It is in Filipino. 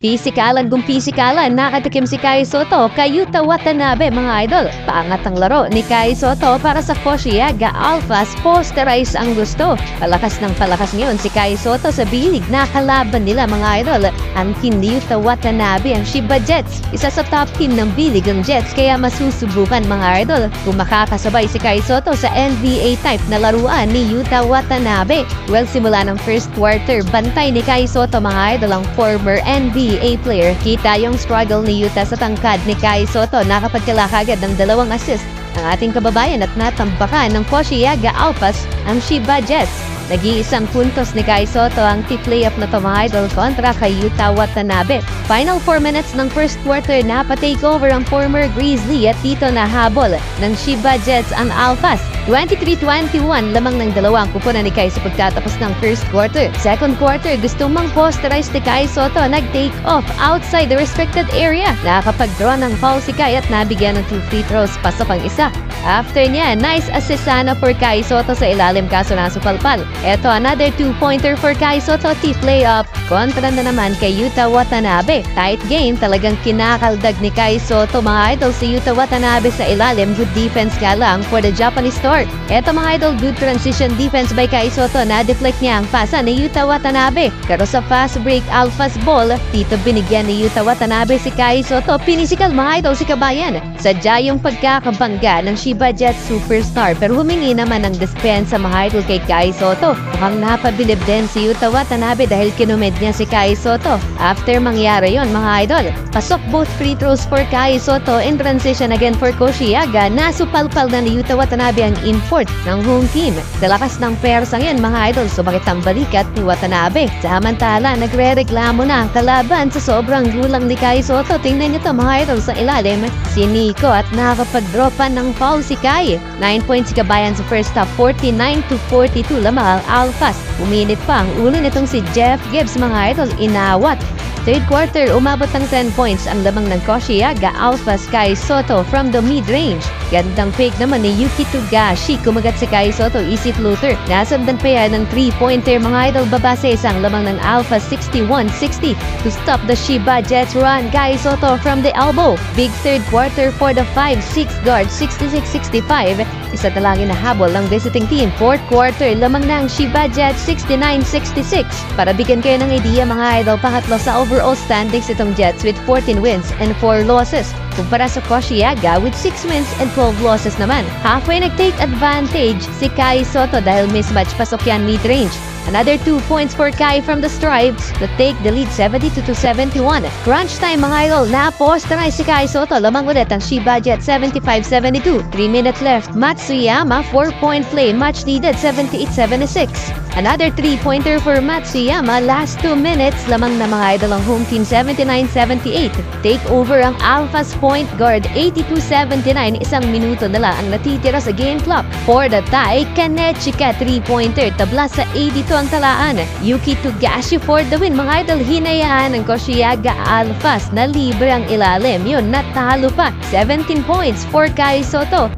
Pisikalan kung pisikalan, nakatikim si Kai Sotto kay Yuta Watanabe mga idol. Paangat ang laro ni Kai Sotto para sa Koshiaga Alphas, posterize ang gusto. Palakas ng palakas ngayon si Kai Sotto sa bilig na kalaban nila mga idol. Ang team ni Yuta Watanabe ang Shiba Jets, isa sa top team ng bilig ng Jets kaya masusubukan mga idol kung makakasabay si Kai Sotto sa NBA type na laruan ni Yuta Watanabe. Well, simula ng first quarter, bantay ni Kai Sotto mga idol ang former NBA player. Kita yung struggle ni Yuta sa tangkad ni Kai Sotto, nakapagkala kagad ng 2 assist ang ating kababayan at natambakan ng Koshiaga Alphas ang Shiba Jets. Nag-iisang puntos ni Kai Sotto ang playoff na to mga idol kontra kay Yuta Watanabe. Final 4 minutes ng first quarter na pa-takeover ang former Grizzly at dito na habol ng Shiba Jets ang Alphas. 23-21 lamang ng 2 ang kupunan ni Kai sa pagtatapos ng first quarter. Second quarter, gusto mang posterize ni Kai Sotto, nag-take off outside the restricted area. Nakapag-draw ng foul si Kai at nabigyan ng 2 free throws, pasok ang isa. After niya, nice assist sana for Kai Sotto sa ilalim kaso nasupalpal. Eto, another 2-pointer for Kai Sotto, playoff. Kontra na naman kay Yuta Watanabe. Tight game, talagang kinakaldag ni Kai Sotto mga idol si Yuta Watanabe sa ilalim. Good defense nga lang for the Japanese start. Eto mga idol, good transition defense by Kai Sotto. Na-deflect niya ang pasa ni Yuta Watanabe. Pero sa fast break Alphas ball, dito binigyan ni Yuta Watanabe si Kai Sotto. Pinisikal mga idol si kabayan. Sadya yung pagkakabangga ng Shiba Jets superstar pero humingi naman ng dispensa mga idol kay Kai Sotto. Mukhang napabilib din si Yuta Watanabe dahil kinumed niya si Kai Sotto. After mangyari yon mga idol, pasok both free throws for Kai Sotto in transition again for Koshiaga. Nasupalpal na ni Yuta Watanabe ang import ng home team. Sa lakas ng persang yan mga idol, sumakit ang balikat ni Watanabe. Samantala, nagre-reklamo na ang kalaban sa sobrang gulang ni Kai Sotto. Tingnan niyo to mga idol sa ilalim, si Nico at nakakapag-dropan ng foul si Kai. 9 points si kabayan sa first half, 49-42 lamang ang Alphas. Uminit pa ang ulo nitong si Jeff Gibbs mga idol, inawat. Third quarter, umabot ng 10 points ang lamang ng Koshiaga Alphas. Kai Sotto from the mid-range. Gandang fake naman ni Yuki Togashi. Kumagat si Kai Sotto, easy floater. Nasundan pa yan ng 3-pointer mga idol baba sa isang lamang ng Alphas, 61-60 to stop the Shiba Jets run. Kai Sotto from the elbow. Big third quarter for the 5-6 guard, 66-65. Isa talangin na habol ng visiting team. Fourth quarter, lamang ng Shiba Jets, 69-66. Para bigyan kayo ng idea mga idol, pangatlo sa overall standings itong Jets with 14 wins and 4 losses. Kumpara sa Koshiaga with 6 wins and 12 losses naman. Halfway nag-take advantage si Kai Sotto dahil mismatch pasok yan mid-range. Another 2 points for Kai from the Stripes to take the lead 72-71. Crunch time mga idol, na-posterize si Kai Sotto. Lamang ulit ang Shiba Jets, 75-72. 3 minutes left. Matsuyama, 4-point play, much needed, 78-76. Another 3-pointer for Matsuyama, last 2 minutes. Lamang na mga idol ang home team, 79-78. Take over ang Alphas point guard, 82-79. Isang minuto na lang ang natitira sa game clock. For the tie, Kanechika 3-pointer, tabla sa 82 ang talaan. Yuki Togashi for the win. Mga idol, hinayaan ng Koshiaga Alphas na libre ang ilalim. Yun, natalo pa. 17 points for Kai Sotto.